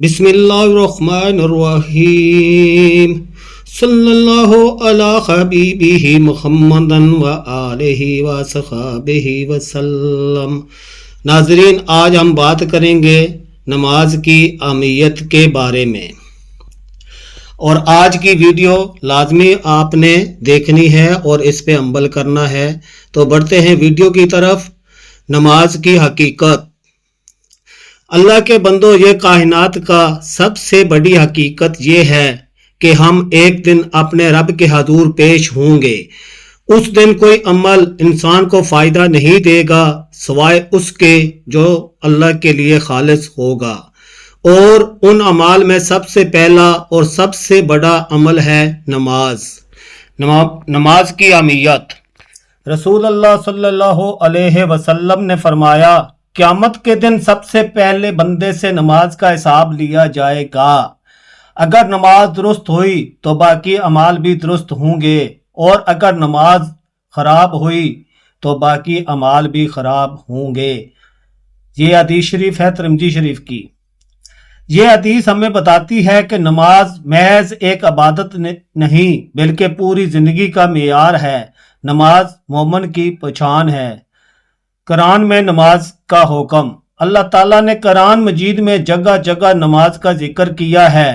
بسم اللہ الرحمن الرحیم صلی اللہ علی حبیبہ محمد و آلہ و صحابہ وسلم۔ ناظرین، آج ہم بات کریں گے نماز کی اہمیت کے بارے میں، اور آج کی ویڈیو لازمی آپ نے دیکھنی ہے اور اس پہ عمل کرنا ہے۔ تو بڑھتے ہیں ویڈیو کی طرف۔ نماز کی حقیقت۔ اللہ کے بندو، یہ کائنات کا سب سے بڑی حقیقت یہ ہے کہ ہم ایک دن اپنے رب کے حضور پیش ہوں گے۔ اس دن کوئی عمل انسان کو فائدہ نہیں دے گا سوائے اس کے جو اللہ کے لیے خالص ہوگا، اور ان اعمال میں سب سے پہلا اور سب سے بڑا عمل ہے نماز۔ نماز کی اہمیت۔ رسول اللہ صلی اللہ علیہ وسلم نے فرمایا، قیامت کے دن سب سے پہلے بندے سے نماز کا حساب لیا جائے گا۔ اگر نماز درست ہوئی تو باقی اعمال بھی درست ہوں گے، اور اگر نماز خراب ہوئی تو باقی اعمال بھی خراب ہوں گے۔ یہ حدیث شریف ہے ترمذی شریف کی۔ یہ حدیث ہمیں بتاتی ہے کہ نماز محض ایک عبادت نہیں بلکہ پوری زندگی کا معیار ہے۔ نماز مومن کی پہچان ہے۔ قرآن میں نماز کا حکم۔ اللہ تعالیٰ نے قرآن مجید میں جگہ جگہ نماز کا ذکر کیا ہے۔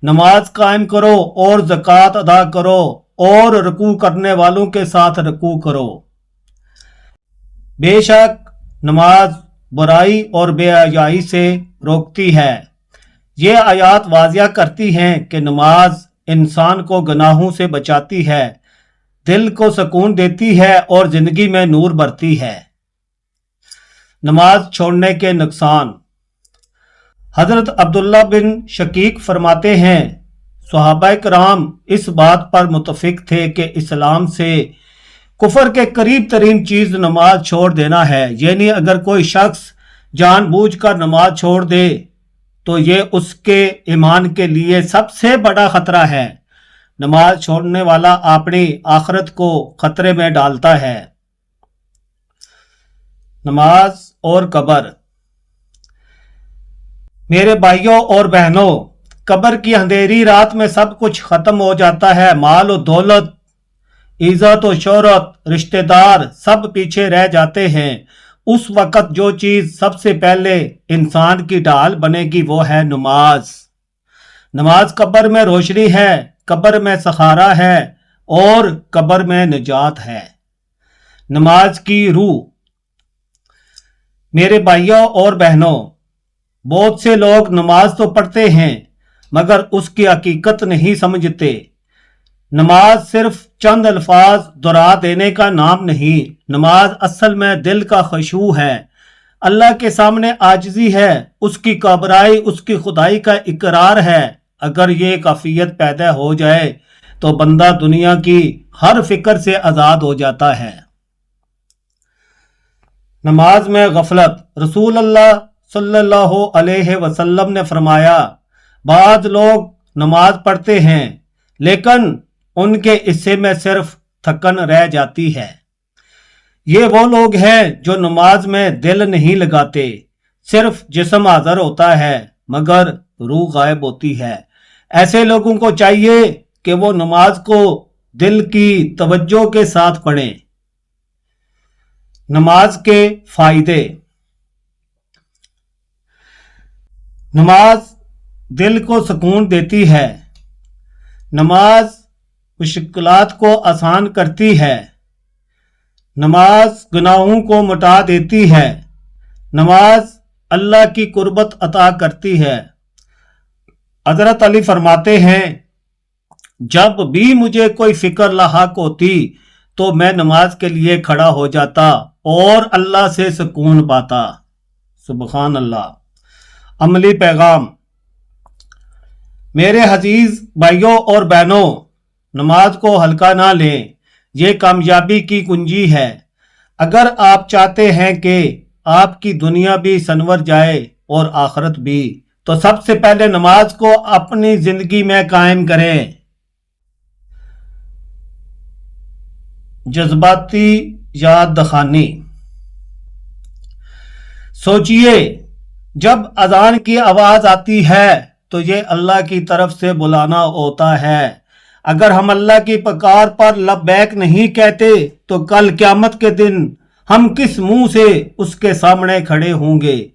نماز قائم کرو اور زکوٰۃ ادا کرو، اور رکوع کرنے والوں کے ساتھ رکوع کرو۔ بے شک نماز برائی اور بے حیائی سے روکتی ہے۔ یہ آیات واضح کرتی ہیں کہ نماز انسان کو گناہوں سے بچاتی ہے، دل کو سکون دیتی ہے اور زندگی میں نور بھرتی ہے۔ نماز چھوڑنے کے نقصان۔ حضرت عبداللہ بن شقیق فرماتے ہیں، صحابہ کرام اس بات پر متفق تھے کہ اسلام سے کفر کے قریب ترین چیز نماز چھوڑ دینا ہے، یعنی اگر کوئی شخص جان بوجھ کر نماز چھوڑ دے تو یہ اس کے ایمان کے لیے سب سے بڑا خطرہ ہے۔ نماز چھوڑنے والا اپنی آخرت کو خطرے میں ڈالتا ہے۔ نماز اور قبر۔ میرے بھائیوں اور بہنوں، قبر کی اندھیری رات میں سب کچھ ختم ہو جاتا ہے۔ مال و دولت، عزت و شہرت، رشتہ دار سب پیچھے رہ جاتے ہیں۔ اس وقت جو چیز سب سے پہلے انسان کی ڈھال بنے گی وہ ہے نماز۔ نماز قبر میں روشنی ہے، قبر میں سہارا ہے، اور قبر میں نجات ہے۔ نماز کی روح۔ میرے بھائیوں اور بہنوں، بہت سے لوگ نماز تو پڑھتے ہیں مگر اس کی حقیقت نہیں سمجھتے۔ نماز صرف چند الفاظ دہرا دینے کا نام نہیں، نماز اصل میں دل کا خشوع ہے، اللہ کے سامنے عاجزی ہے، اس کی کبرائی، اس کی خدائی کا اقرار ہے۔ اگر یہ کیفیت پیدا ہو جائے تو بندہ دنیا کی ہر فکر سے آزاد ہو جاتا ہے۔ نماز میں غفلت۔ رسول اللہ صلی اللہ علیہ وسلم نے فرمایا، بعض لوگ نماز پڑھتے ہیں لیکن ان کے حصے میں صرف تھکن رہ جاتی ہے۔ یہ وہ لوگ ہیں جو نماز میں دل نہیں لگاتے، صرف جسم حاضر ہوتا ہے مگر روح غائب ہوتی ہے۔ ایسے لوگوں کو چاہیے کہ وہ نماز کو دل کی توجہ کے ساتھ پڑھیں۔ نماز کے فائدے۔ نماز دل کو سکون دیتی ہے۔ نماز مشکلات کو آسان کرتی ہے۔ نماز گناہوں کو مٹا دیتی ہے۔ نماز اللہ کی قربت عطا کرتی ہے۔ حضرت علی فرماتے ہیں، جب بھی مجھے کوئی فکر لاحق ہوتی تو میں نماز کے لیے کھڑا ہو جاتا اور اللہ سے سکون پاتا۔ سبحان اللہ۔ عملی پیغام۔ میرے عزیز بھائیوں اور بہنوں، نماز کو ہلکا نہ لیں، یہ کامیابی کی کنجی ہے۔ اگر آپ چاہتے ہیں کہ آپ کی دنیا بھی سنور جائے اور آخرت بھی، تو سب سے پہلے نماز کو اپنی زندگی میں قائم کریں۔ جذباتی یاد دہانی۔ سوچئے، جب اذان کی آواز آتی ہے تو یہ اللہ کی طرف سے بلانا ہوتا ہے۔ اگر ہم اللہ کی پکار پر لبیک نہیں کہتے تو کل قیامت کے دن ہم کس منہ سے اس کے سامنے کھڑے ہوں گے؟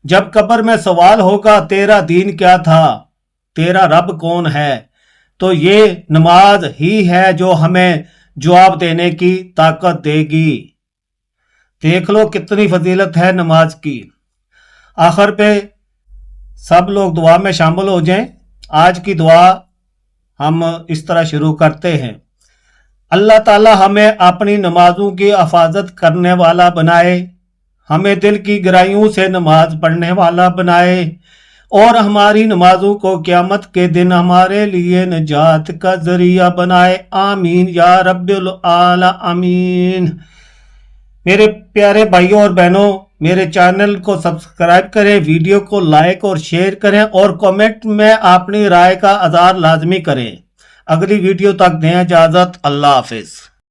جب قبر میں سوال ہوگا تیرا دین کیا تھا، تیرا رب کون ہے، تو یہ نماز ہی ہے جو ہمیں جواب دینے کی طاقت دے گی۔ دیکھ لو کتنی فضیلت ہے نماز کی۔ آخر پہ سب لوگ دعا میں شامل ہو جائیں۔ آج کی دعا ہم اس طرح شروع کرتے ہیں۔ اللہ تعالی ہمیں اپنی نمازوں کی حفاظت کرنے والا بنائے، ہمیں دل کی گہرائیوں سے نماز پڑھنے والا بنائے، اور ہماری نمازوں کو قیامت کے دن ہمارے لیے نجات کا ذریعہ بنائے۔ آمین یا رب العالمین۔ میرے پیارے بھائیوں اور بہنوں، میرے چینل کو سبسکرائب کریں، ویڈیو کو لائک اور شیئر کریں، اور کمنٹ میں اپنی رائے کا اظہار لازمی کریں۔ اگلی ویڈیو تک دیں اجازت۔ اللہ حافظ۔